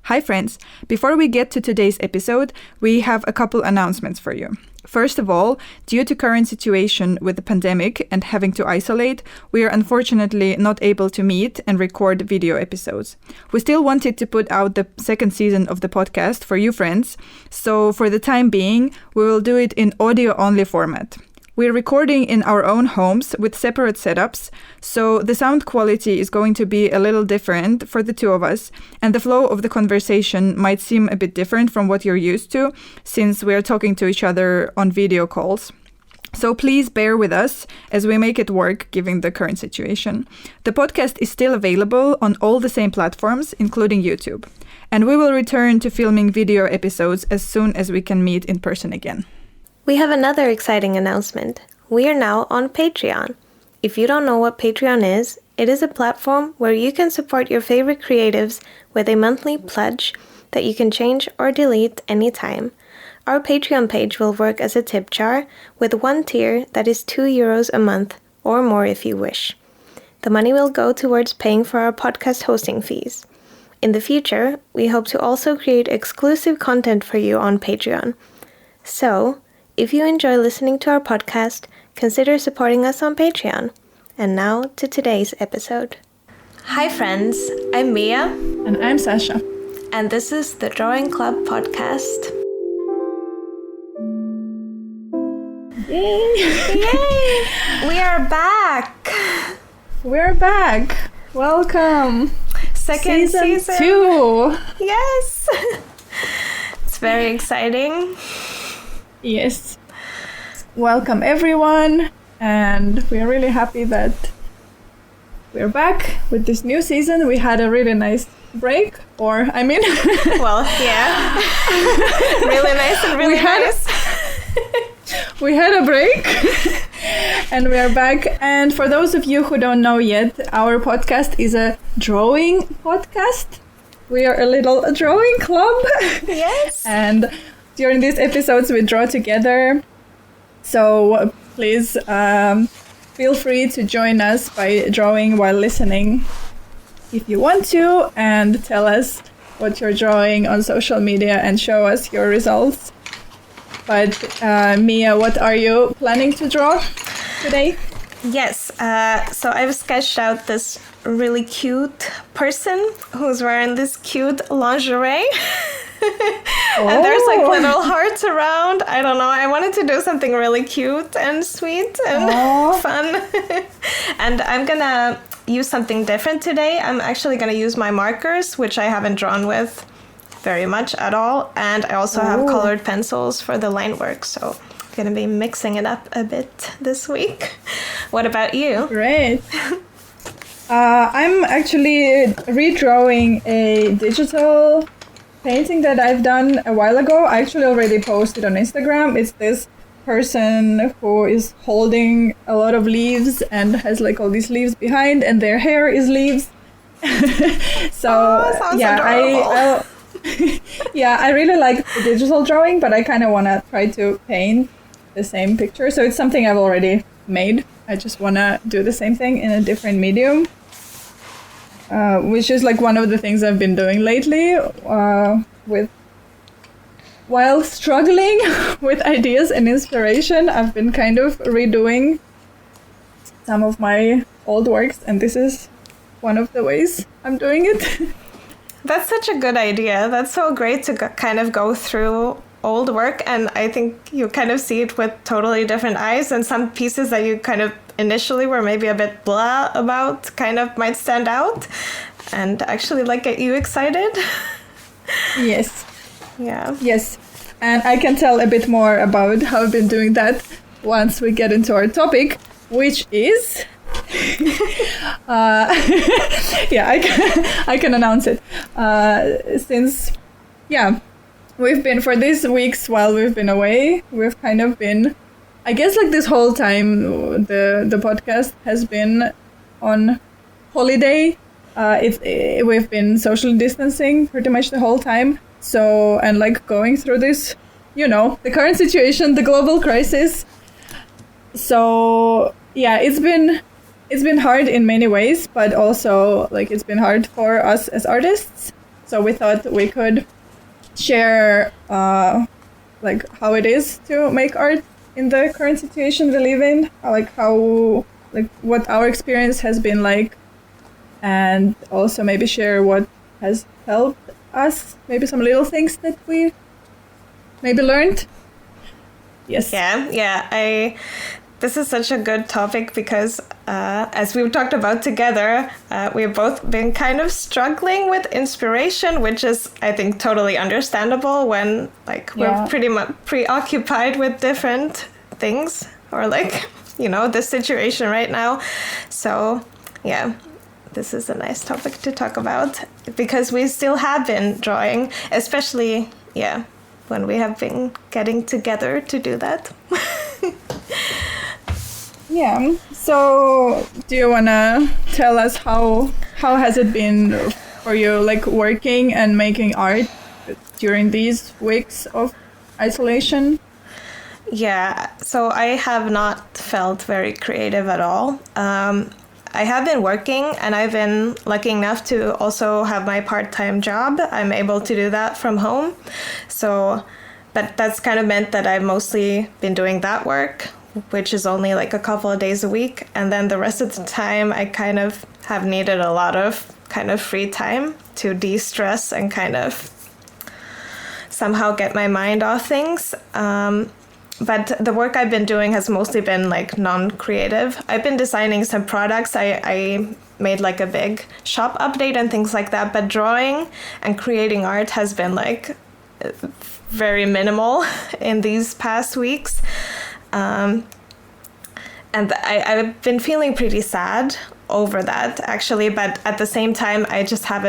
Hi friends! Before we get to today's episode, we have a couple announcements for you. First of all, due to current situation with the pandemic and having to isolate, we are unfortunately not able to meet and record video episodes. We still wanted to put out the second season of the podcast for you friends, so for the time being, we will do it in audio-only format. We're recording in our own homes with separate setups, so the sound quality is going to be a little different for the two of us, and the flow of the conversation might seem a bit different from what you're used to, since we are talking to each other on video calls. So please bear with us as we make it work given the current situation. The podcast is still available on all the same platforms, including YouTube. And we will return to filming video episodes as soon as we can meet in person again. We have another exciting announcement. We are now on Patreon. If you don't know what Patreon is, it is a platform where you can support your favorite creatives with a monthly pledge that you can change or delete anytime. Our Patreon page will work as a tip jar with one tier that is €2 a month or more if you wish. The money will go towards paying for our podcast hosting fees. In the future, we hope to also create exclusive content for you on Patreon. So, if you enjoy listening to our podcast, consider supporting us on Patreon. And now to today's episode. Hi friends, I'm Mia. And I'm Sasha. And this is the Drawing Club podcast. Yay! Yay! We are back! We're back! Welcome! Second season 2! Yes! It's very exciting. Yes. Welcome everyone, and we are really happy that we're back with this new season. We had a really nice break, well, yeah. Really nice and really nice. We had a break, and we are back. And for those of you who don't know yet, our podcast is a drawing podcast. We are a little drawing club. Yes. And during these episodes, we draw together. So please feel free to join us by drawing while listening if you want to, and tell us what you're drawing on social media and show us your results. But Mia, what are you planning to draw today? Yes, so I've sketched out this really cute person who's wearing this cute lingerie. And there's like little hearts around. I don't know. I wanted to do something really cute and sweet and fun. And I'm gonna use something different today. I'm actually gonna use my markers, which I haven't drawn with very much at all. And I also have colored pencils for the line work. So I'm gonna be mixing it up a bit this week. What about you? Great. I'm actually redrawing a digital painting that I've done a while ago. I actually already posted on Instagram. It's this person who is holding a lot of leaves and has like all these leaves behind, and their hair is leaves. So sounds yeah, I really like the digital drawing, but I kind of want to try to paint the same picture. So it's something I've already made. I just want to do the same thing in a different medium. Which is like one of the things I've been doing lately, while struggling with ideas and inspiration. I've been kind of redoing some of my old works, and this is one of the ways I'm doing it. That's such a good idea. That's so great to kind of go through old work, and I think you kind of see it with totally different eyes, and some pieces that you kind of initially were maybe a bit blah about kind of might stand out and actually like get you excited. Yes. Yeah. Yes. And I can tell a bit more about how I've been doing that once we get into our topic, which is I can announce it. Since we've been, for these weeks while we've been away, we've kind of been, I guess like this whole time the podcast has been on holiday. We've been social distancing pretty much the whole time. So, and like going through this, the current situation, the global crisis. So yeah, it's been hard in many ways, but also like it's been hard for us as artists. So we thought we could share like how it is to make art in the current situation we live in, how what our experience has been like, and also maybe share what has helped us, maybe some little things that we maybe learned. Yes. Yeah. This is such a good topic because, as we've talked about together, we've both been kind of struggling with inspiration, which is, I think, totally understandable when we're pretty much preoccupied with different things, or the situation right now. So, yeah, this is a nice topic to talk about because we still have been drawing, especially, when we have been getting together to do that. Yeah. So, do you wanna tell us how has it been for you, working and making art during these weeks of isolation? Yeah. So I have not felt very creative at all. I have been working, and I've been lucky enough to also have my part-time job. I'm able to do that from home. So, but that's kind of meant that I've mostly been doing that work, which is only a couple of days a week. And then the rest of the time, I kind of have needed a lot of kind of free time to de-stress and kind of somehow get my mind off things. But the work I've been doing has mostly been non-creative. I've been designing some products. I made a big shop update and things like that. But drawing and creating art has been very minimal in these past weeks. And I've been feeling pretty sad over that, actually. But at the same time, I just I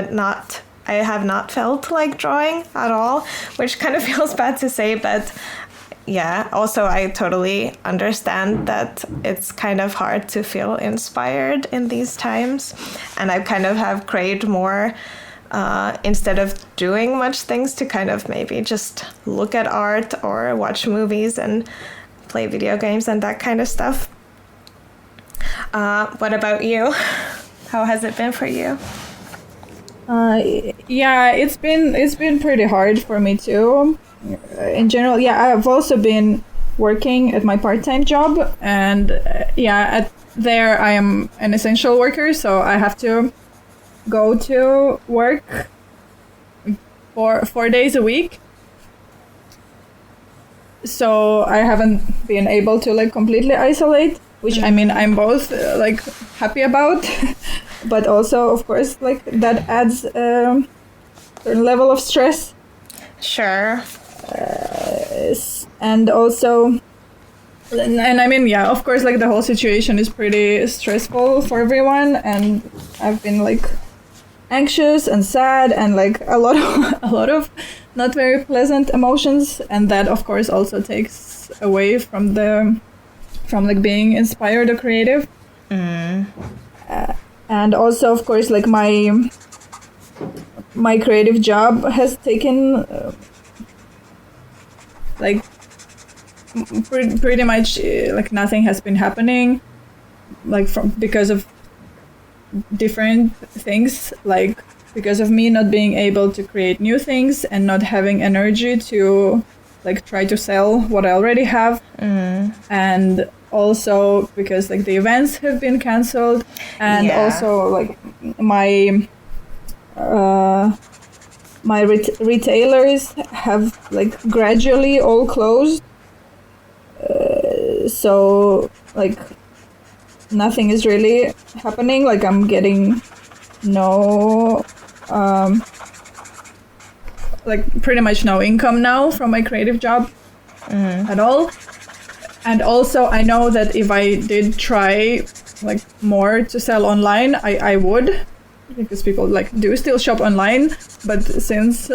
have not felt like drawing at all, which kind of feels bad to say, but yeah, also I totally understand that it's kind of hard to feel inspired in these times. And I kind of have craved more, instead of doing much things, to kind of maybe just look at art or watch movies and play video games and that kind of stuff. What about you? How has it been for you? Yeah, it's been pretty hard for me too. In general, I've also been working at my part-time job, and there I am an essential worker, so I have to go to work for 4 days a week. So I haven't been able to completely isolate, which I mean I'm both happy about, but also of course that adds a certain level of stress. Sure. And also, and I mean, of course, the whole situation is pretty stressful for everyone, and I've been anxious and sad and a lot of not very pleasant emotions, and that of course also takes away from being inspired or creative. And also, of course, my creative job has taken pretty much nothing has been happening because of different things, because of me not being able to create new things and not having energy to try to sell what I already have, and also because the events have been cancelled, and also my retailers have gradually all closed, so nothing is really happening. I'm getting no pretty much no income now from my creative job at all. And also I know that if I did try more to sell online, I would, because people do still shop online, but since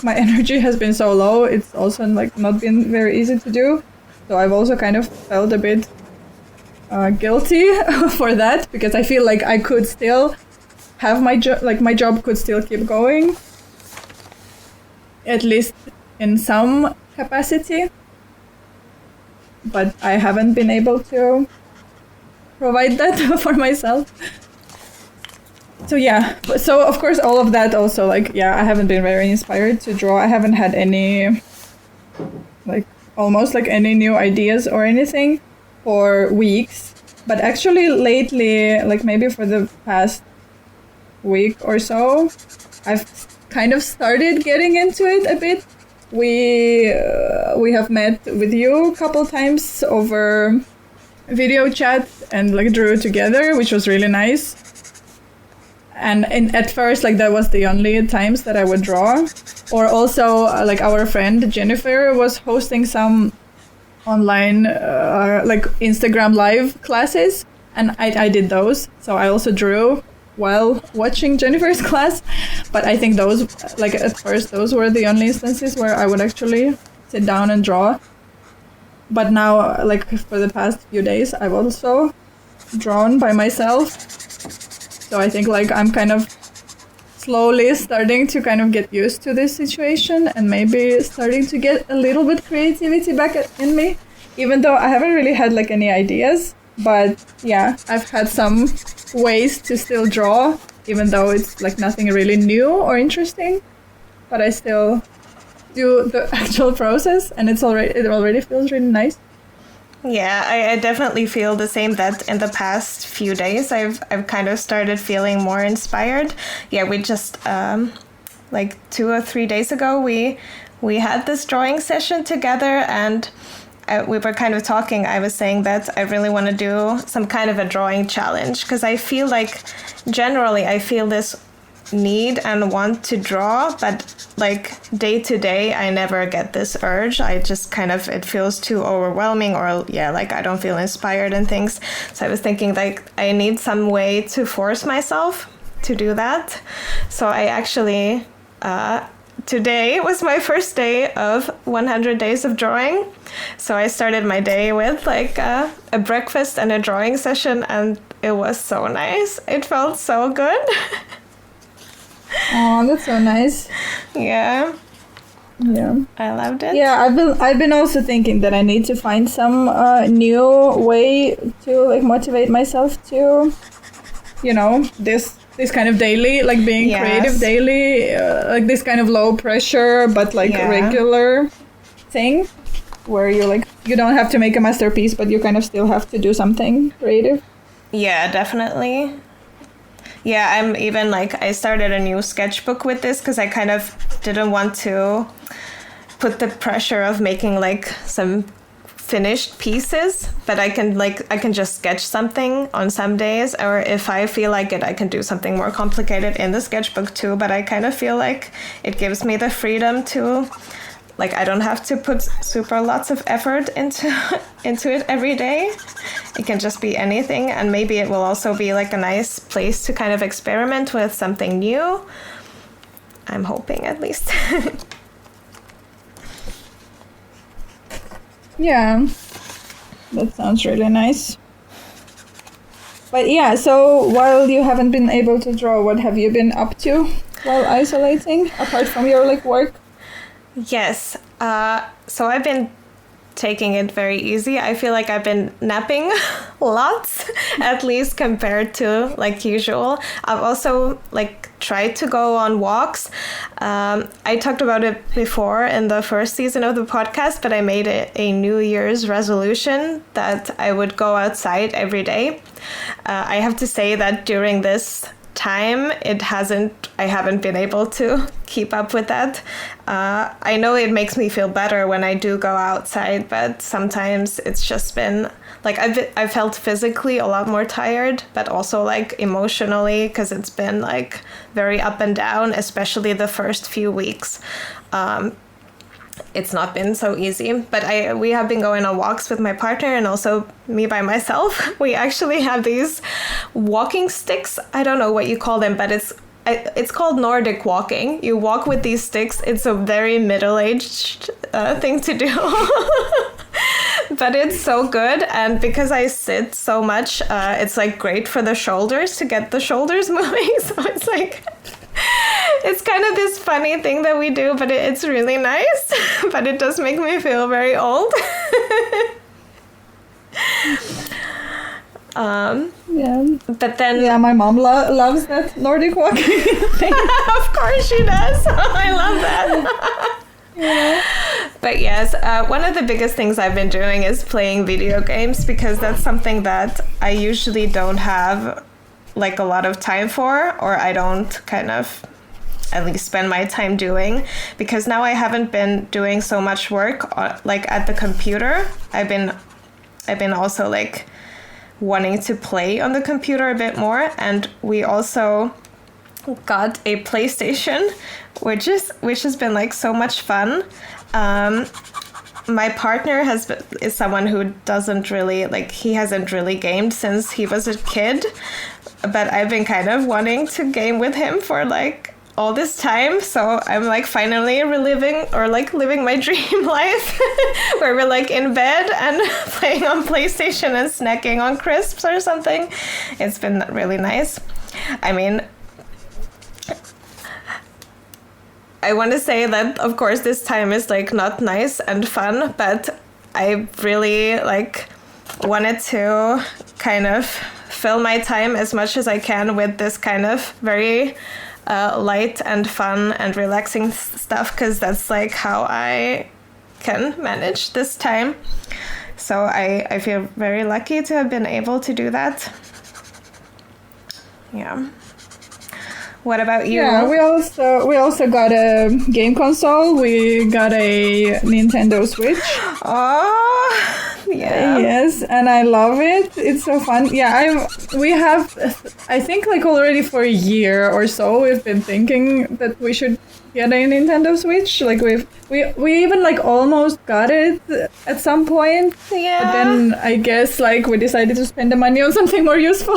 my energy has been so low, it's also not been very easy to do. So I've also kind of felt a bit guilty for that, because I feel I could still have my job, my job could still keep going, at least in some capacity, but I haven't been able to provide that for myself. So yeah, so of course all of that also, like, yeah, I haven't been very inspired to draw. I haven't had any, like, almost like any new ideas or anything for weeks. But actually lately, like maybe for the past week or so, I've kind of started getting into it a bit. We have met with you a couple times over video chat and like drew together, which was really nice. And at first, like, that was the only times that I would draw. Or also, like, our friend Jennifer was hosting some online, like, Instagram live classes. And I did those. So I also drew while watching Jennifer's class. But I think those, like, at first, those were the only instances where I would actually sit down and draw. But now, like, for the past few days, I've also drawn by myself. So I think, like, I'm kind of slowly starting to kind of get used to this situation and maybe starting to get a little bit creativity back in me, even though I haven't really had, like, any ideas. But yeah, I've had some ways to still draw, even though it's, like, nothing really new or interesting. But I still do the actual process, and it already feels really nice. Yeah, I definitely feel the same, that in the past few days I've kind of started feeling more inspired. Yeah, we just like 2 or 3 days ago we had this drawing session together, and we were kind of talking. I was saying that I really want to do some kind of a drawing challenge, because I feel like generally I feel this need and want to draw, but like day to day I never get this urge. I just kind of, it feels too overwhelming, or yeah, like I don't feel inspired and things. So I was thinking, like, I need some way to force myself to do that. So I actually today was my first day of 100 days of drawing. So I started my day with like a breakfast and a drawing session, and it was so nice. It felt so good. Oh, that's so nice. Yeah. Yeah. I loved it. Yeah, I've been also thinking that I need to find some new way to like motivate myself to, you know, this kind of daily, like being creative daily, like this kind of low pressure but like regular thing where you're like, you don't have to make a masterpiece, but you kind of still have to do something creative. Yeah, definitely. Yeah, I'm even like, I started a new sketchbook with this because I kind of didn't want to put the pressure of making like some finished pieces, but I can just sketch something on some days, or if I feel like it, I can do something more complicated in the sketchbook too. But I kind of feel like it gives me the freedom to, like, I don't have to put super lots of effort into it every day. It can just be anything, and maybe it will also be like a nice place to kind of experiment with something new. I'm hoping, at least. Yeah, that sounds really nice. But yeah, so while you haven't been able to draw, what have you been up to while isolating, apart from your like work? Yes. So I've been taking it very easy. I feel like I've been napping lots, at least compared to like usual. I've also like tried to go on walks. I talked about it before in the first season of the podcast, but I made a New Year's resolution that I would go outside every day. I have to say that during this time I haven't been able to keep up with that. I know it makes me feel better when I do go outside, but sometimes it's just been like I felt physically a lot more tired, but also like emotionally, because it's been like very up and down, especially the first few weeks. It's not been so easy, but we have been going on walks with my partner and also me by myself. We actually have these walking sticks. I don't know what you call them, but it's called Nordic Walking. You walk with these sticks. It's a very middle-aged thing to do. But it's so good, and because I sit so much, it's like great for the shoulders, to get the shoulders moving. So it's like, it's kind of this funny thing that we do, but it's really nice. But it does make me feel very old. Yeah. But then, Yeah, my mom loves that Nordic Walking thing. of course she does. I love that. Yeah. But yes, one of the biggest things I've been doing is playing video games, because that's something that I usually don't have like a lot of time for, or I don't kind of at least spend my time doing, because now I haven't been doing so much work like at the computer. I've been also like wanting to play on the computer a bit more, and we also got a PlayStation, which has been like so much fun. My partner is someone who doesn't really like, he hasn't really gamed since he was a kid, but I've been kind of wanting to game with him for like all this time, so I'm like finally reliving or like living my dream life where we're like in bed and playing on PlayStation and snacking on crisps or something. It's been really nice. I mean, I want to say that of course this time is like not nice and fun, but I really like wanted to kind of fill my time as much as I can with this kind of very light and fun and relaxing stuff, because that's like how I can manage this time. So I feel very lucky to have been able to do that. Yeah. What about you? Yeah, we also got a game console. We got a Nintendo Switch. Oh, yeah. Yes, and I love it. It's so fun. Yeah, we have, I think like already for a year or so, we've been thinking that we should get a Nintendo Switch. Like we even like almost got it at some point. Yeah. But then I guess like we decided to spend the money on something more useful.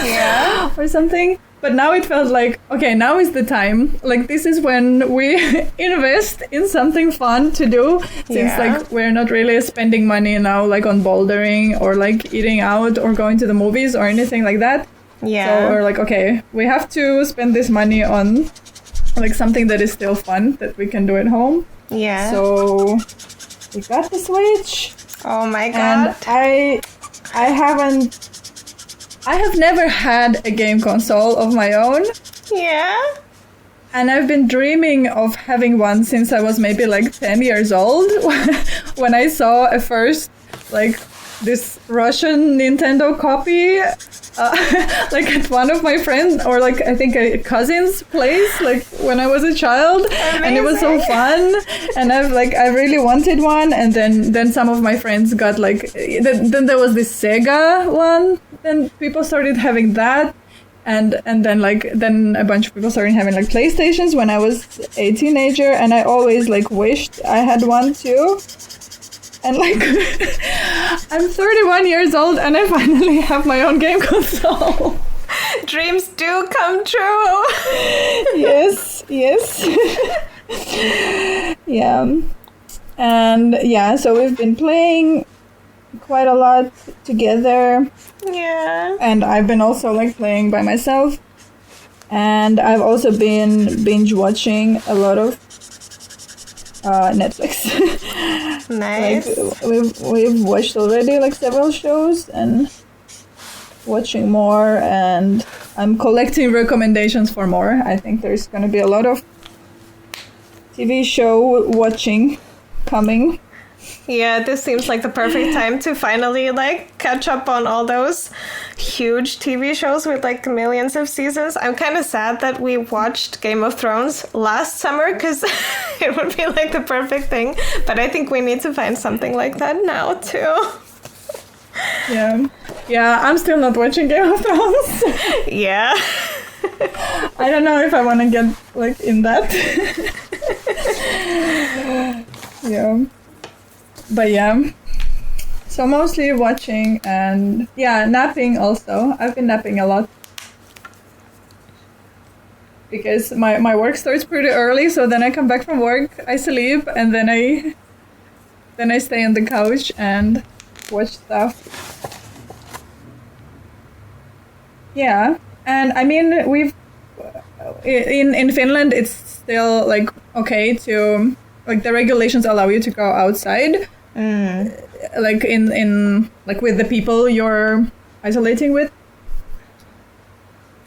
Yeah. Or something. But now it felt like, okay, now is the time. Like, this is when we invest in something fun to do. Since, like, we're not really spending money now, like, on bouldering or, like, eating out or going to the movies or anything like that. Yeah. So we're like, okay, we have to spend this money on, like, something that is still fun that we can do at home. Yeah. So we got the Switch. Oh, my God. And I have never had a game console of my own. Yeah. And I've been dreaming of having one since I was maybe like 10 years old when I saw a first, like, this Russian Nintendo copy, like at one of my friends, or like I think a cousin's place, like when I was a child. Amazing. And it was so fun. And I really wanted one. And then some of my friends got like, then there was this Sega one. Then people started having that. And then a bunch of people started having like PlayStations when I was a teenager, and I always like wished I had one too. And like I'm 31 years old and I finally have my own game console. Dreams do come true. Yes. Yeah. And yeah, so we've been playing quite a lot together. Yeah. And I've been also like playing by myself. And I've also been binge watching a lot of Netflix. Nice. Like we've watched already like several shows and watching more, and I'm collecting recommendations for more. I think there's going to be a lot of TV show watching coming. Yeah, this seems like the perfect time to finally like catch up on all those huge TV shows with like millions of seasons. I'm kind of sad that we watched Game of Thrones last summer, because it would be like the perfect thing. But I think we need to find something like that now too. Yeah, I'm still not watching Game of Thrones. Yeah. I don't know if I want to get like in that. Yeah. But yeah, so mostly watching and napping also. I've been napping a lot because my work starts pretty early, so then I come back from work, I sleep, and then I stay on the couch and watch stuff. Yeah, and I mean we've in Finland it's still like okay to like the regulations allow you to go outside. Like in like with the people you're isolating with.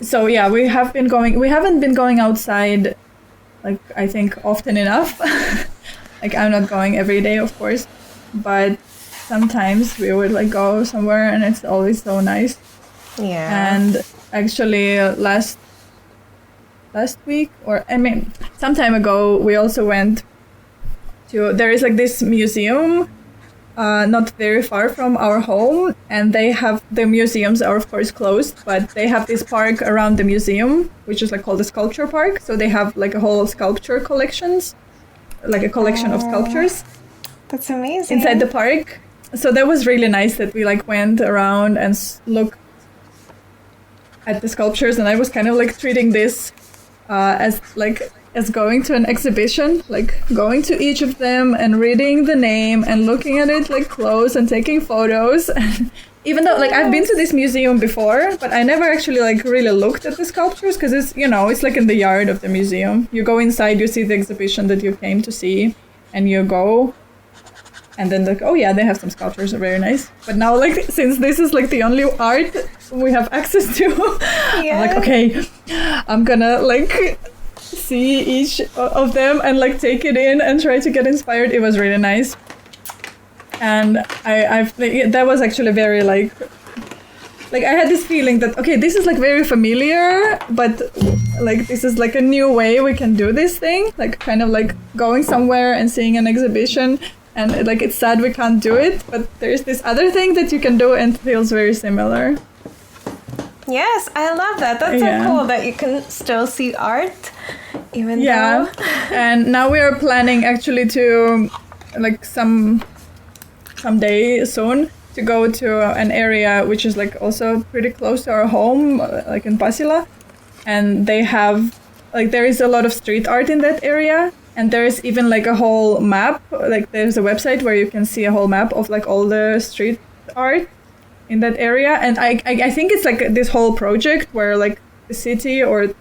So yeah, we haven't been going outside, like, I think often enough. Like, I'm not going every day, of course, but sometimes we would like go somewhere, and it's always so nice. Yeah. And actually, last week, or I mean, some time ago, we also went to, there is like this museum, not very far from our home, and the museums are of course closed, but they have this park around the museum, which is like called the sculpture park. So they have like a whole sculpture collections, like a collection of sculptures That's amazing. inside the park. So that was really nice that we like went around and looked at the sculptures, and I was kind of like treating this as going to an exhibition, like going to each of them and reading the name and looking at it like close and taking photos. Even though like I've been to this museum before, but I never actually like really looked at the sculptures, because it's, you know, it's like in the yard of the museum. You go inside, you see the exhibition that you came to see, and you go. And then like, oh yeah, they have some sculptures, very nice. But now, like, since this is like the only art we have access to, Yeah. I'm like, okay, I'm gonna like see each of them and like take it in and try to get inspired. It was really nice. And I've like, that was actually very like I had this feeling that, okay, this is like very familiar, but like this is like a new way we can do this thing, like kind of like going somewhere and seeing an exhibition. And like, it's sad we can't do it, but there's this other thing that you can do and it feels very similar. Yes, I love that. That's Yeah. so cool that you can still see art, even Yeah. though. And now we are planning actually to, like, someday soon, to go to an area which is like also pretty close to our home, like in Pasila. And they have, like, there is a lot of street art in that area. And there is even like a whole map, like there's a website where you can see a whole map of like all the street art in that area. And I think it's like this whole project where like the city, or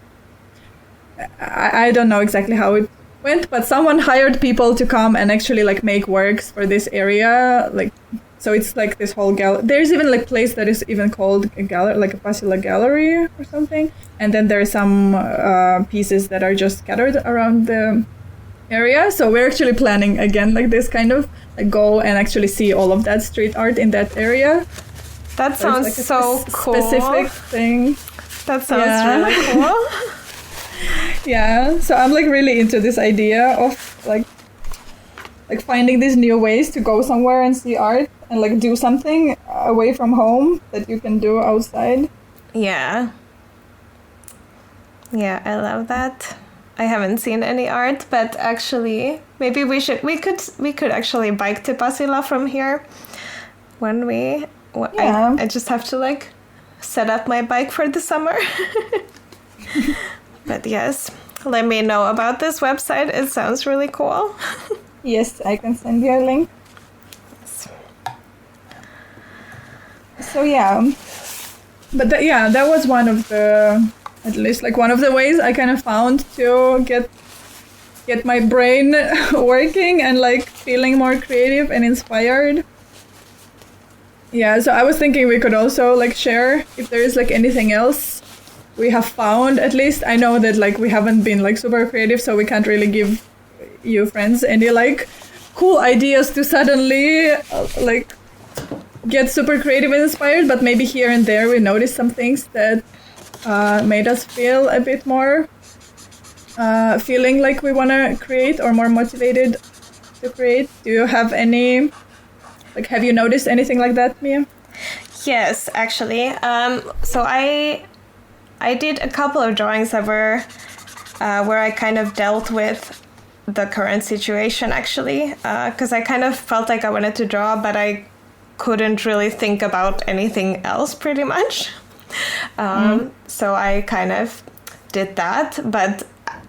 I don't know exactly how it went, but someone hired people to come and actually like make works for this area. Like, so it's like this whole there's even like place that is even called a gallery, like a Pasila gallery or something. And then there are some pieces that are just scattered around the area. So we're actually planning again like this kind of like go and actually see all of that street art in that area. That sounds like a so cool. Specific thing. That sounds Yeah. really cool. Yeah. So I'm like really into this idea of like finding these new ways to go somewhere and see art and like do something away from home that you can do outside. Yeah. Yeah, I love that. I haven't seen any art, but actually, maybe we could actually bike to Pasila from here when we. Yeah. I just have to like set up my bike for the summer. But yes, let me know about this website. It sounds really cool. Yes, I can send you a link. So yeah, but that was one of the, at least like one of the ways I kind of found to get my brain working and like feeling more creative and inspired. Yeah, so I was thinking we could also like share if there is like anything else we have found. At least I know that like we haven't been like super creative, so we can't really give you friends any like cool ideas to suddenly like get super creative and inspired, but maybe here and there we noticed some things that made us feel a bit more feeling like we want to create or more motivated to create. Do you have any, like, have you noticed anything like that, Mia? Yes, actually. So I did a couple of drawings that were where I kind of dealt with the current situation, actually, because I kind of felt like I wanted to draw, but I couldn't really think about anything else, pretty much. So I kind of did that, but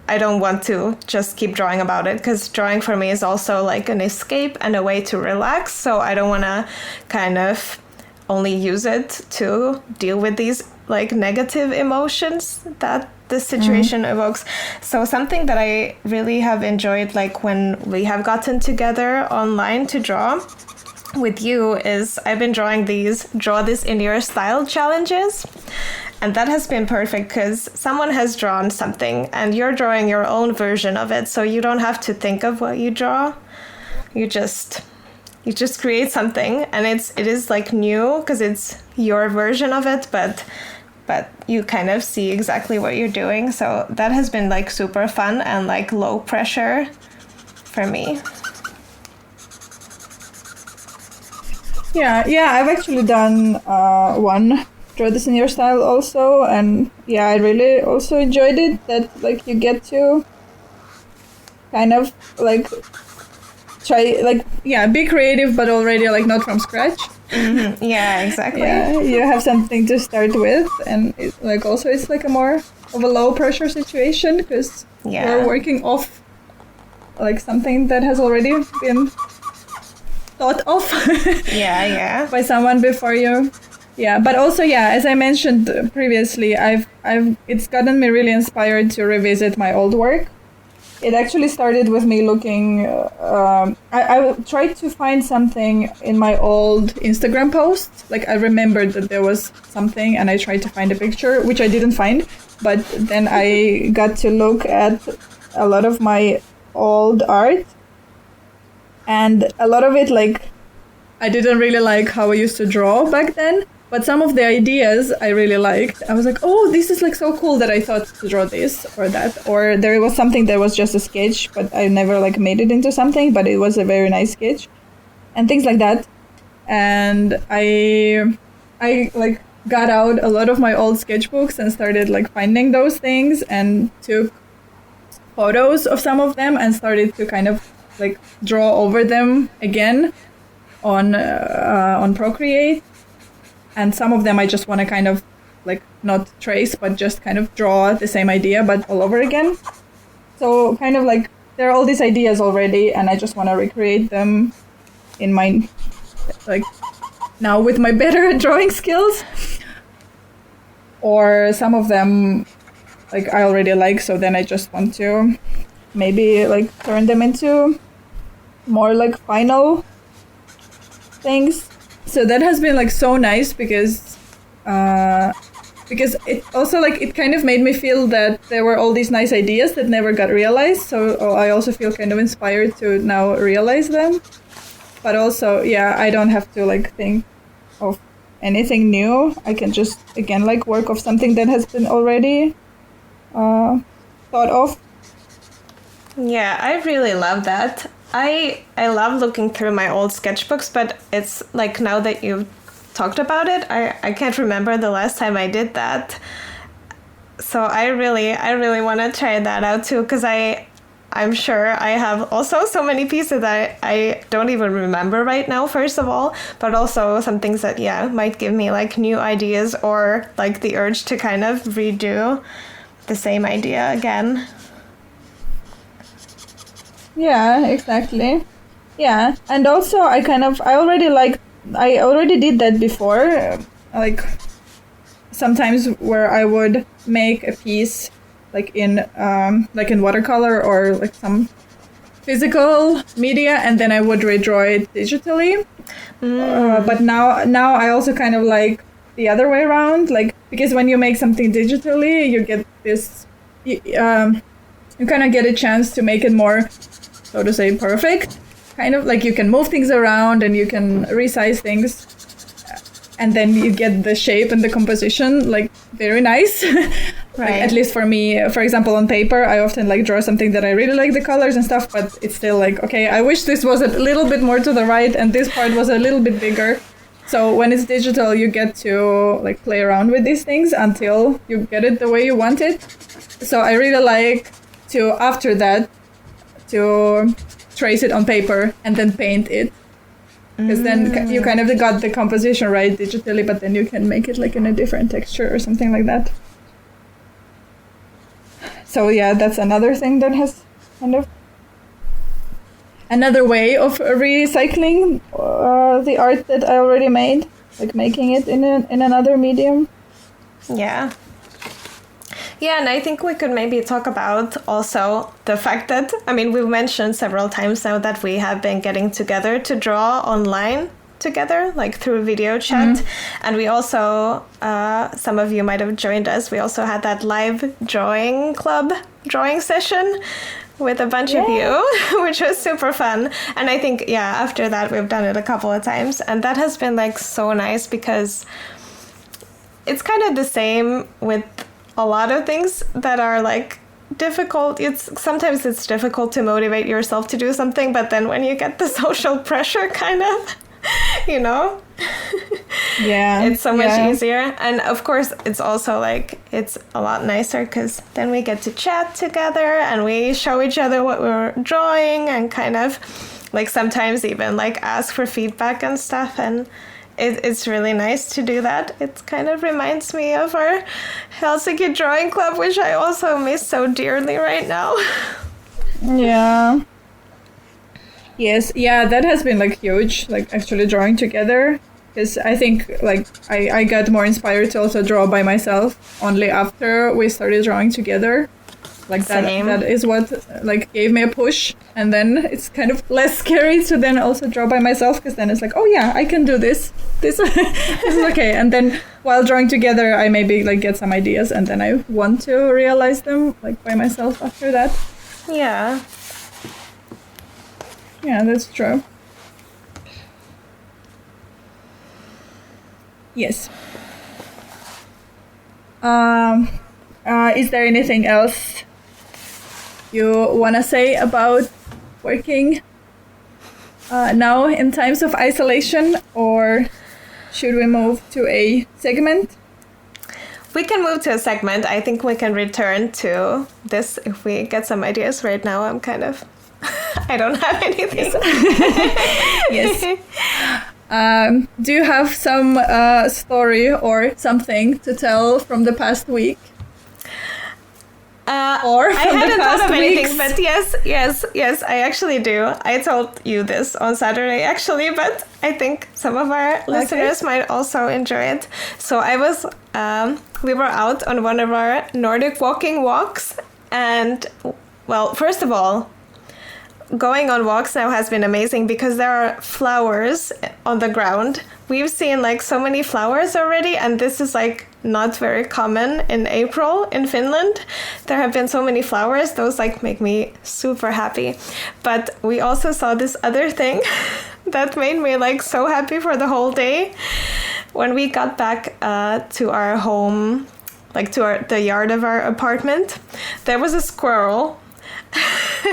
I don't want to just keep drawing about it, because drawing for me is also like an escape and a way to relax. So I don't want to kind of only use it to deal with these like negative emotions that this situation evokes. So something that I really have enjoyed, like when we have gotten together online to draw, with you is I've been drawing these draw this in your style challenges. And that has been perfect because someone has drawn something and you're drawing your own version of it. So you don't have to think of what you draw. You just create something, and it is like new because it's your version of it, but you kind of see exactly what you're doing. So that has been like super fun and like low pressure for me. Yeah, I've actually done one draw this in your style also, and yeah, I really also enjoyed it. That like you get to kind of like try like be creative, but already like not from scratch. Mm-hmm. Yeah, exactly. Yeah, you have something to start with, and like also it's like a more of a low pressure situation because you're working off like something that has already been thought of by someone before you. Yeah, but also as I mentioned previously, it's gotten me really inspired to revisit my old work. It actually started with me looking. I tried to find something in my old Instagram posts. Like I remembered that there was something, and I tried to find a picture, which I didn't find. But then I got to look at a lot of my old art, and a lot of it, like, I didn't really like how I used to draw back then. But some of the ideas I really liked. I was like, oh, this is like so cool that I thought to draw this or that. Or there was something that was just a sketch, but I never like made it into something, but it was a very nice sketch. And things like that. And I like got out a lot of my old sketchbooks and started like finding those things and took photos of some of them and started to kind of like draw over them again on Procreate. And some of them I just want to kind of like not trace, but just kind of draw the same idea, but all over again. So kind of like there are all these ideas already, and I just want to recreate them in my, like now with my better drawing skills. Or some of them like I already like, so then I just want to maybe like turn them into more like final things. So that has been like so nice because it also like it kind of made me feel that there were all these nice ideas that never got realized. So I also feel kind of inspired to now realize them. But also, I don't have to like think of anything new. I can just again like work off something that has been already thought of. Yeah, I really love that. I love looking through my old sketchbooks, but it's like now that you've talked about it, I can't remember the last time I did that. So I really want to try that out too, because I'm sure I have also so many pieces that I don't even remember right now, first of all, but also some things that, might give me like new ideas or like the urge to kind of redo the same idea again. Yeah, exactly. Yeah, and also I already did that before, like sometimes where I would make a piece like in watercolor or like some physical media, and then I would redraw it digitally. But now I also kind of like the other way around, like because when you make something digitally, you get this, you kind of get a chance to make it more, so to say, perfect. Kind of like you can move things around and you can resize things, and then you get the shape and the composition like very nice. Right. Like, at least for me, for example, on paper, I often like draw something that I really like the colors and stuff, but it's still like, okay, I wish this was a little bit more to the right and this part was a little bit bigger. So when it's digital, you get to like play around with these things until you get it the way you want it. So I really like to, after that, to trace it on paper and then paint it. Because then you kind of got the composition right digitally, but then you can make it like in a different texture or something like that. So that's another thing that has kind of another way of recycling the art that I already made, like making it in another medium. Yeah. Yeah, and I think we could maybe talk about also the fact that, I mean, we've mentioned several times now that we have been getting together to draw online together, like through video chat. And we also, some of you might have joined us, we also had that live drawing club drawing session with a bunch of you, which was super fun. And I think, after that, we've done it a couple of times. And that has been like so nice because it's kind of the same with a lot of things that are like difficult. Sometimes it's difficult to motivate yourself to do something, but then when you get the social pressure kind of, it's so much easier. And of course it's also like it's a lot nicer because then we get to chat together and we show each other what we're drawing and kind of like sometimes even like ask for feedback and stuff, and it's really nice to do that. It kind of reminds me of our Helsinki drawing club, which I also miss so dearly right now. Yes, that has been like huge, like actually drawing together. Because I think like I got more inspired to also draw by myself only after we started drawing together. Like that is what like gave me a push, and then it's kind of less scary to then also draw by myself, because then it's like, oh yeah, I can do this this is okay. And then while drawing together I maybe like get some ideas, and then I want to realize them like by myself after that. Yeah, that's true. Yes. Is there anything else you want to say about working now in times of isolation, or should we move to a segment? We can move to a segment. I think we can return to this if we get some ideas. Right now I'm kind of I don't have anything. Yes. Do you have some story or something to tell from the past week? Or from I hadn't thought of anything, weeks? but yes, I actually do. I told you this on Saturday, actually, but I think some of our listeners might also enjoy it. So we were out on one of our Nordic Walking walks, and, well, first of all, going on walks now has been amazing because there are flowers on the ground. We've seen like so many flowers already, and this is like not very common in April in Finland. There have been so many flowers. Those like make me super happy. But we also saw this other thing that made me like so happy for the whole day. When we got back to our home, like to the yard of our apartment, there was a squirrel.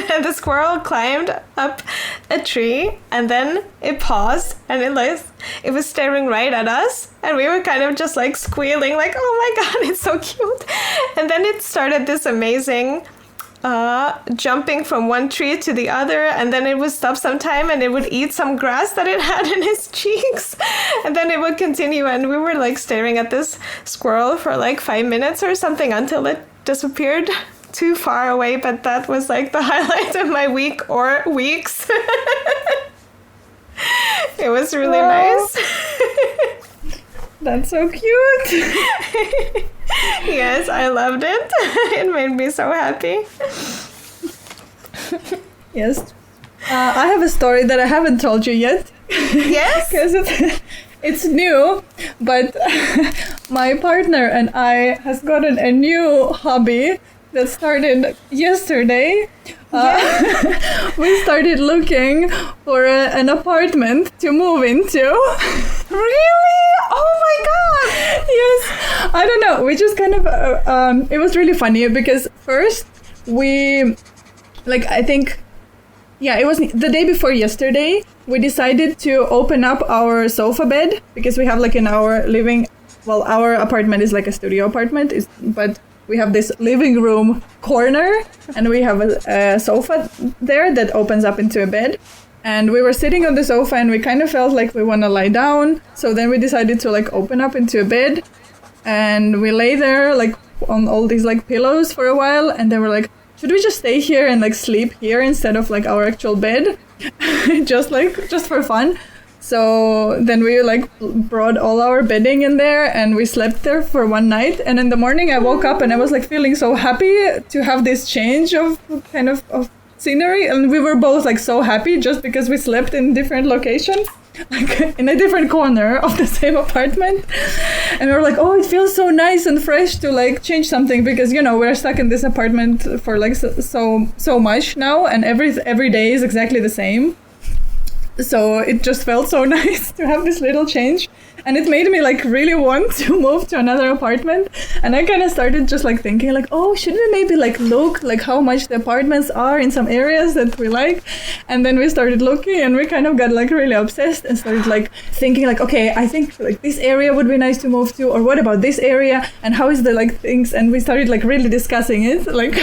And the squirrel climbed up a tree, and then it paused, and it was staring right at us, and we were kind of just like squealing like, oh my god, it's so cute. And then it started this amazing jumping from one tree to the other, and then it would stop sometime and it would eat some grass that it had in his cheeks, and then it would continue, and we were like staring at this squirrel for like 5 minutes or something until it disappeared too far away. But that was like the highlight of my week or weeks. It was really nice. That's so cute. Yes, I loved it. It made me so happy. Yes. I have a story that I haven't told you yet. Yes? Because it's new, but my partner and I has gotten a new hobby that started yesterday. We started looking for an apartment to move into. Really? Oh my god! Yes. I don't know. We just kind of, it was really funny because first we, like, I think, yeah, it was the day before yesterday, we decided to open up our sofa bed because we have like in our our apartment is like a studio apartment, but we have this living room corner, and we have a sofa there that opens up into a bed. And we were sitting on the sofa, and we kind of felt like we want to lie down. So then we decided to like open up into a bed, and we lay there like on all these like pillows for a while. And then we're like, should we just stay here and like sleep here instead of like our actual bed? just for fun. So then we like brought all our bedding in there, and we slept there for one night. And in the morning I woke up and I was like feeling so happy to have this change of kind of scenery, and we were both like so happy just because we slept in different locations, like in a different corner of the same apartment. And we were like, oh, it feels so nice and fresh to like change something, because we're stuck in this apartment for like so much now, and every day is exactly the same. So it just felt so nice to have this little change. And it made me like really want to move to another apartment. And I kind of started just like thinking like, oh, should we maybe like look like how much the apartments are in some areas that we like? And then we started looking, and we kind of got like really obsessed and started like thinking like, okay, I think like this area would be nice to move to, or what about this area, and how is the like things? And we started like really discussing it, like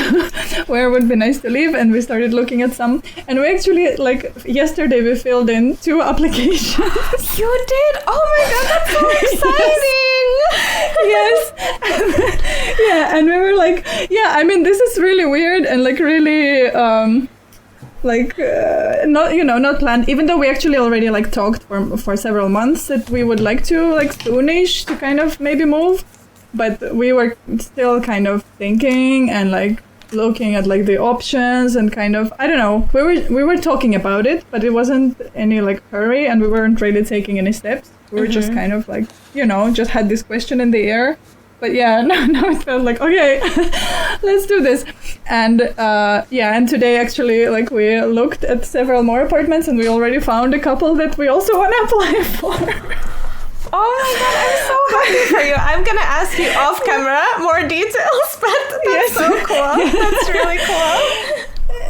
where would be nice to live. And we started looking at some, and we actually like yesterday we filled in 2 applications. You did? Oh my god, that's so exciting! Yes. Yeah, and we were like, yeah, I mean, this is really weird and like really not planned, even though we actually already like talked for several months that we would like to like soonish to kind of maybe move, but we were still kind of thinking and like looking at like the options, and kind of, I don't know, we were talking about it, but it wasn't any like hurry, and we weren't really taking any steps. We were just kind of like, just had this question in the air. But yeah, now it felt like, okay, let's do this. And and today actually like we looked at several more apartments, and we already found a couple that we also want to apply for. Oh my god, I'm so happy for you. I'm gonna ask you off camera more details, but that's so cool. That's really cool.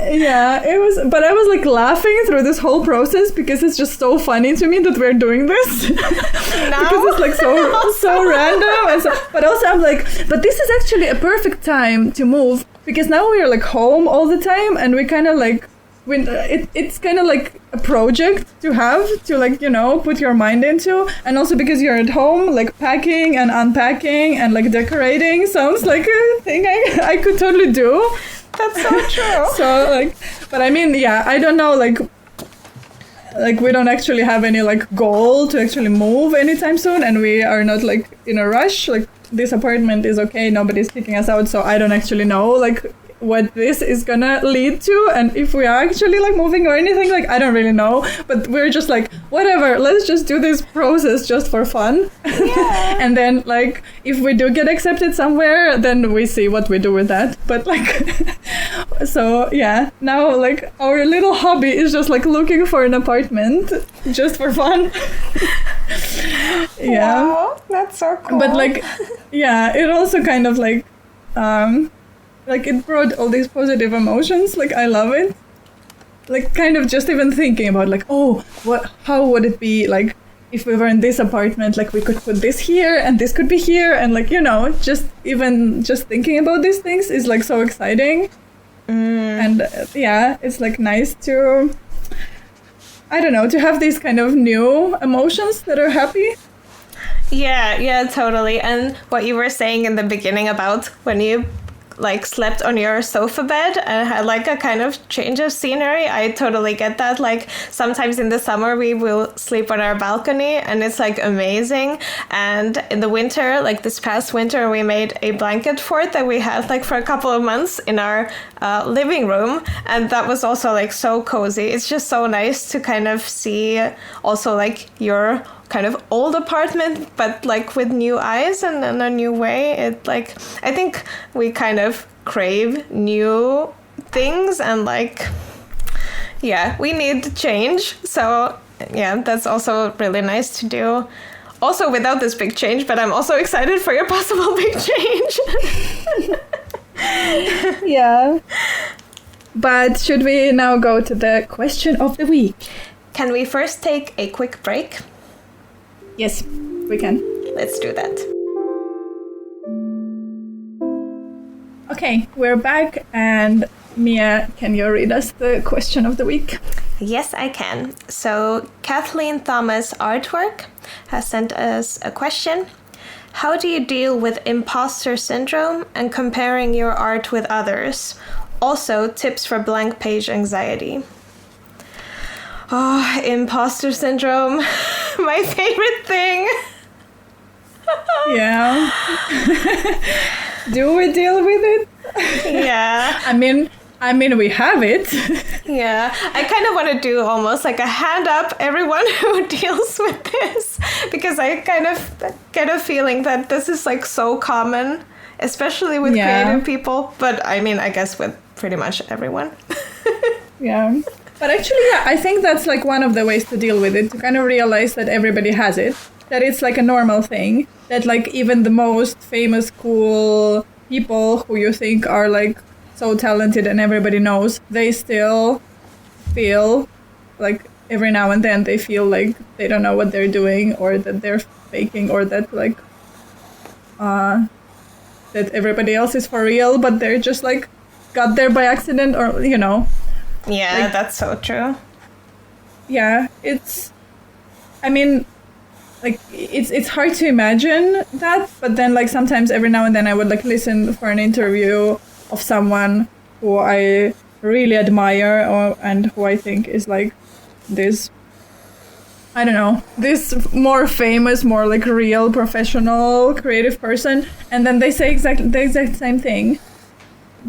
Yeah, it was, but I was like laughing through this whole process because it's just so funny to me that we're doing this. Because it's like so random, and but also I'm like, but this is actually a perfect time to move, because now we are like home all the time, and we kind of like, it's kind of like a project to have to like put your mind into, and also because you're at home, like packing and unpacking and like decorating sounds like a thing I could totally do. That's so true. So like, but I mean, yeah, I don't know, like we don't actually have any like goal to actually move anytime soon, and we are not like in a rush. Like this apartment is okay, nobody's kicking us out, so I don't actually know like what this is gonna lead to, and if we are actually like moving or anything, like I don't really know, but we're just like, whatever, let's just do this process just for fun. Yeah. And then like if we do get accepted somewhere, then we see what we do with that. But like so yeah, now like our little hobby is just like looking for an apartment just for fun. Yeah. Wow, that's so cool. But like yeah, it also kind of like like it brought all these positive emotions. Like I love it. Like kind of just even thinking about like, oh, how would it be like if we were in this apartment, like we could put this here and this could be here, and like just thinking about these things is like so exciting. And yeah, it's like nice to, I don't know, to have these kind of new emotions that are happy. Yeah, totally. And what you were saying in the beginning about when you like slept on your sofa bed and had like a kind of change of scenery, I totally get that. Like sometimes in the summer we will sleep on our balcony, and it's like amazing. And in the winter, like this past winter, we made a blanket fort that we had like for a couple of months in our living room, and that was also like so cozy. It's just so nice to kind of see also like your kind of old apartment, but like with new eyes and in a new way. It like, I think we kind of crave new things, and like, yeah, we need change. So yeah, that's also really nice to do. Also without this big change, but I'm also excited for your possible big change. Yeah. But should we now go to the question of the week? Can we first take a quick break? Yes, we can. Let's do that. Okay, we're back, and Mia, can you read us the question of the week? Yes, I can. So Kathleen Thomas Artwork has sent us a question. How do you deal with imposter syndrome and comparing your art with others? Also, tips for blank page anxiety. Oh, imposter syndrome. My favorite thing. Yeah. Do we deal with it? Yeah. I mean, I mean, we have it. Yeah, I kind of want to do almost like a hand up everyone who deals with this, because I kind of get a feeling that this is like so common, especially with creative people. But I mean, I guess with pretty much everyone. Yeah. But actually, yeah, I think that's like one of the ways to deal with it, to kind of realize that everybody has it, that it's like a normal thing, that like even the most famous, cool people who you think are like so talented and everybody knows, they still feel like every now and then they feel like they don't know what they're doing, or that they're faking, or that like that everybody else is for real, but they're just like got there by accident, or you know. Yeah, like, that's so true. Yeah, I mean, like it's hard to imagine that, but then like sometimes every now and then I would like listen for an interview of someone who I really admire, and who I think is like this, I don't know, this more famous, more like real professional creative person, and then they say the exact same thing.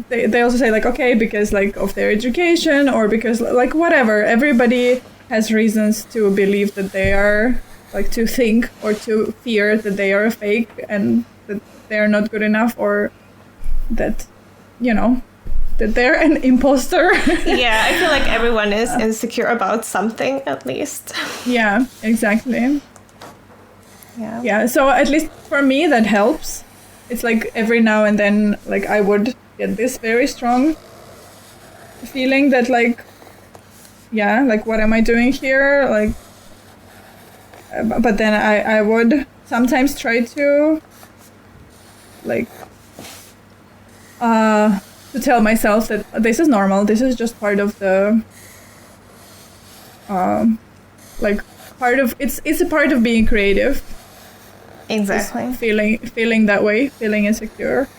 They also say like, okay, because like of their education, or because like whatever, everybody has reasons to believe that they are like, to think or to fear that they are a fake and that they are not good enough, or that, you know, that they're an imposter. Yeah, I feel like everyone is insecure about something, at least. Yeah, exactly. Yeah. Yeah, so at least for me that helps. It's like every now and then, like I would get this very strong feeling that like, yeah, like what am I doing here? Like, but then I would sometimes try to like to tell myself that this is normal, this is just part of the like part of it's a part of being creative. Exactly. Just feeling that way, feeling insecure.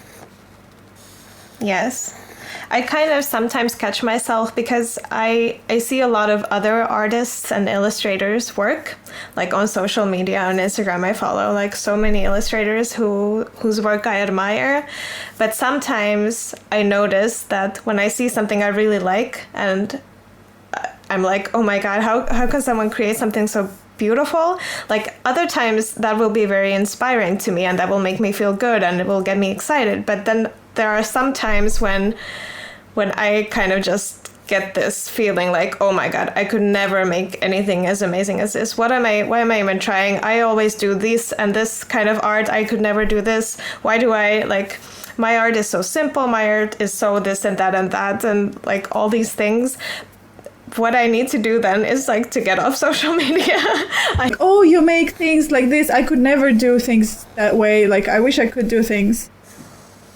Yes. I kind of sometimes catch myself because I see a lot of other artists and illustrators work, like on social media, on Instagram. I follow like so many illustrators whose work I admire. But sometimes I notice that when I see something I really like, and I'm like, oh my God, how can someone create something so beautiful? Like other times that will be very inspiring to me, and that will make me feel good, and it will get me excited. But then there are some times when I kind of just get this feeling like, oh my God, I could never make anything as amazing as this. Why am I even trying? I always do this and this kind of art. I could never do this. Why do I, like, my art is so simple. My art is so this and that and like all these things. What I need to do then is like to get off social media. Like, oh, you make things like this. I could never do things that way. Like, I wish I could do things,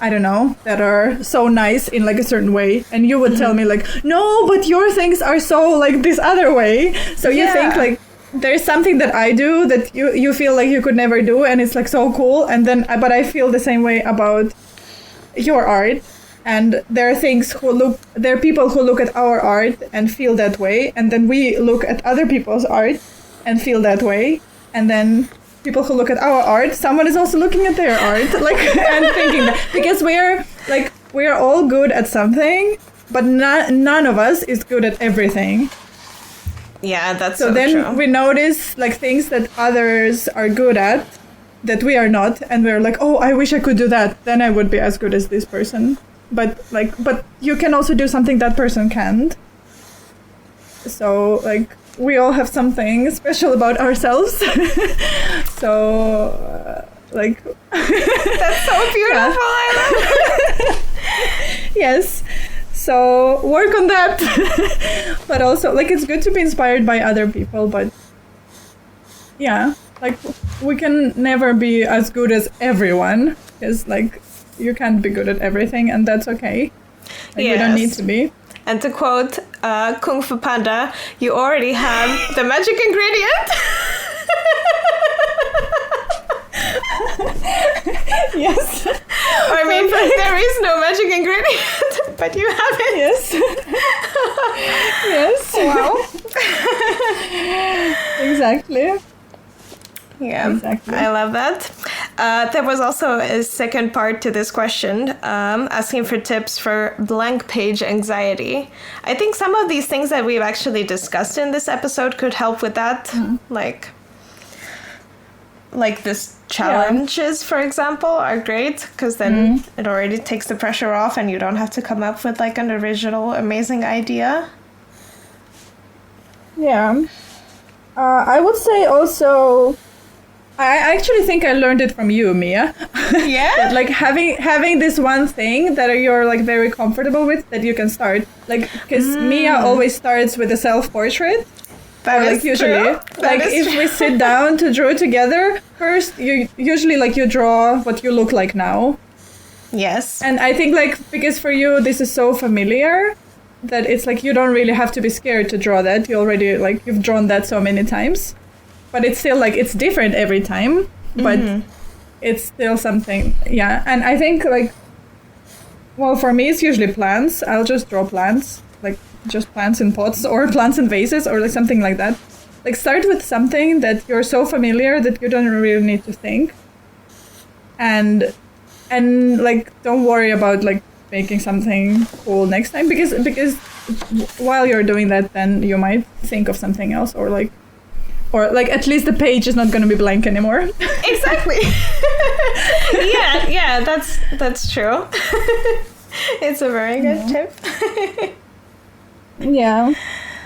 I don't know, that are so nice in like a certain way. And you would tell me like, no, but your things are so like this other way. So you think like there's something that I do that you feel like you could never do, and it's like so cool. And then, but I feel the same way about your art. And there are people who look at our art and feel that way. And then we look at other people's art and feel that way. And then people who look at our art, someone is also looking at their art, like, and thinking that, because we're all good at something, but none of us is good at everything. Yeah, that's so then true. We notice like things that others are good at that we are not, and we're like, oh, I wish I could do that. Then I would be as good as this person. But you can also do something that person can't. So like, we all have something special about ourselves. So, like... That's so beautiful, I love it. Yes. So, work on that. But also, like, it's good to be inspired by other people, but... Yeah, like, we can never be as good as everyone. Because, like, you can't be good at everything, and that's okay. Like, we don't need to be. And to quote Kung Fu Panda, you already have the magic ingredient. Yes. I mean, there is no magic ingredient, but you have it. Yes. Yes. Wow. Exactly. Yeah, exactly. I love that. There was also a second part to this question, asking for tips for blank page anxiety. I think some of these things that we've actually discussed in this episode could help with that. Like this challenges, for example, are great because then it already takes the pressure off and you don't have to come up with like an original, amazing idea. Yeah. I would say also, I actually think I learned it from you, Mia. Yeah? Like having this one thing that you're like very comfortable with that you can start. Like, because Mia always starts with a self-portrait. That or is like usually, true. like if we sit down to draw together, first you usually like you draw what you look like now. Yes. And I think like because for you this is so familiar that it's like you don't really have to be scared to draw that. You already like you've drawn that so many times, but it's still like it's different every time. But it's still something. Yeah, and I think like, well, for me it's usually plants. I'll just draw plants. Like just plants in pots or plants in vases or like something like that. Like start with something that you're so familiar that you don't really need to think. And like don't worry about like making something cool next time because while you're doing that then you might think of something else or like at least the page is not going to be blank anymore. Exactly. yeah, that's true. It's a very good tip. Yeah,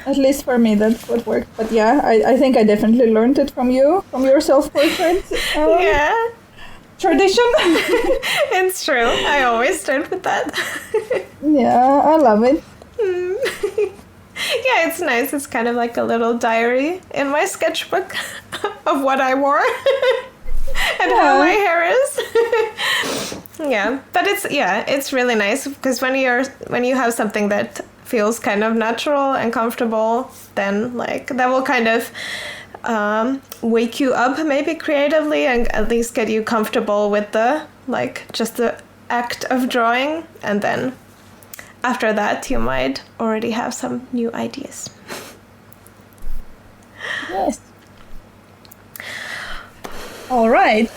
at least for me that's what worked. But yeah, I think I definitely learned it from you, from your self-portrait tradition. It's true. I always start with that. Yeah, I love it. Yeah, it's nice. It's kind of like a little diary in my sketchbook of what I wore and how my hair is. Yeah, but it's really nice because when you have something that feels kind of natural and comfortable, then like that will kind of wake you up maybe creatively and at least get you comfortable with the like just the act of drawing, and then after that you might already have some new ideas. Yes. All right.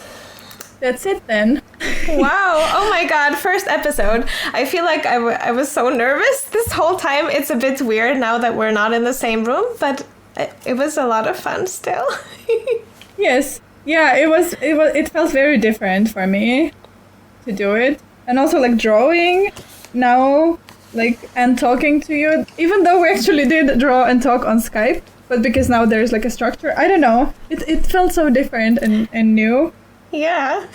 That's it then. Wow. Oh my God. First episode. I feel like I was so nervous this whole time. It's a bit weird now that we're not in the same room, but it was a lot of fun still. Yes. Yeah, it felt very different for me to do it. And also like drawing now, like, and talking to you, even though we actually did draw and talk on Skype, but because now there's like a structure, I don't know. It felt so different and new. Yeah.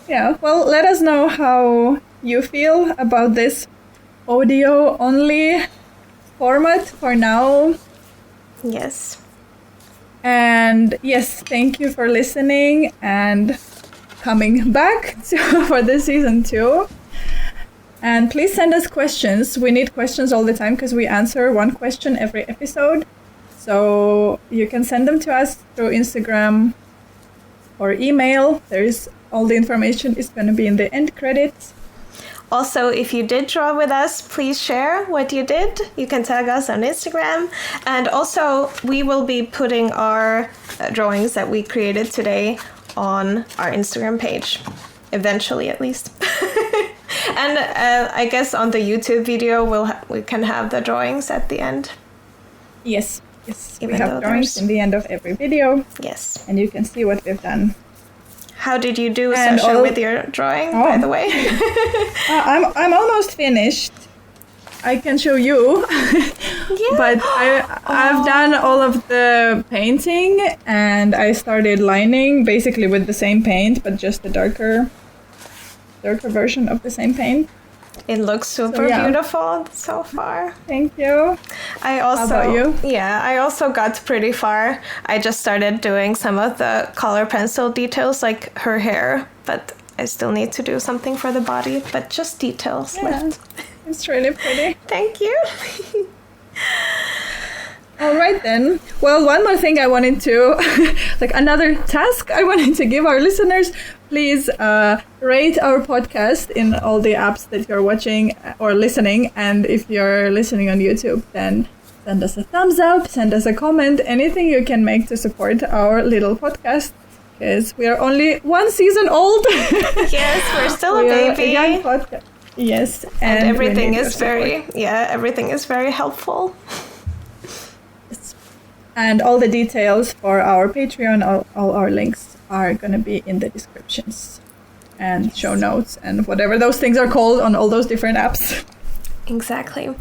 Yeah, well, let us know how you feel about this audio-only format for now. Yes. And yes, thank you for listening and coming back for this season 2. And please send us questions. We need questions all the time because we answer one question every episode. So you can send them to us through Instagram or email. All the information is going to be in the end credits. Also, if you did draw with us, please share what you did. You can tag us on Instagram. And also, we will be putting our drawings that we created today on our Instagram page. Eventually, at least. And I guess on the YouTube video, we can have the drawings at the end. Yes. We have drawings in the end of every video. Yes. And you can see what we've done. How did you do, Sasha, with your drawing, by the way? I'm almost finished. I can show you. Yeah. But I've done all of the painting and I started lining basically with the same paint, but just a darker version of the same paint. It looks super beautiful so far. Thank you. How about you? Yeah, I also got pretty far. I just started doing some of the color pencil details, like her hair, but I still need to do something for the body, but just details left. It's really pretty. Thank you. All right then. Well, one more thing I wanted to, like another task I wanted to give our listeners. Please rate our podcast in all the apps that you're watching or listening. And if you're listening on YouTube, then send us a thumbs up, send us a comment, anything you can make to support our little podcast. because we are only 1 season old. Yes, we're still a We are baby. young podcast. Yes, And we everything need is your very, support. everything is very helpful. And all the details for our Patreon, all our links are going to be in the descriptions and show notes and whatever those things are called on all those different apps. Exactly.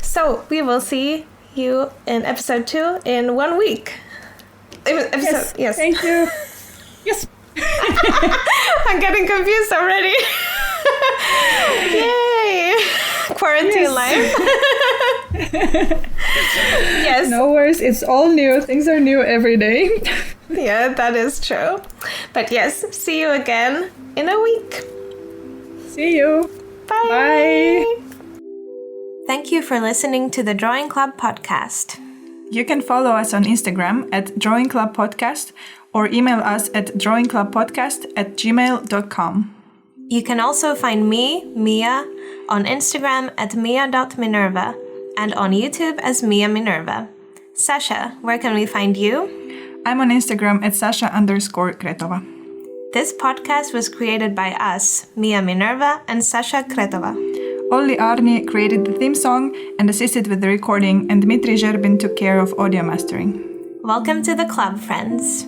So we will see you in episode 2 in 1 week. Yes. Thank you. Yes. I'm getting confused already. Yay! Quarantine life. Yes. No worries. It's all new. Things are new every day. Yeah, that is true. But yes, see you again in a week. See you. Bye. Bye. Thank you for listening to the Drawing Club podcast. You can follow us on Instagram at Drawing Club Podcast or email us at drawingclubpodcast@gmail.com. You can also find me, Mia, on Instagram at mia.minerva and on YouTube as Mia Minerva. Sasha, where can we find you? I'm on Instagram at Sasha_Kretova. This podcast was created by us, Mia Minerva and Sasha Kretova. Olli Arni created the theme song and assisted with the recording, and Dmitry Zherbin took care of audio mastering. Welcome to the club, friends.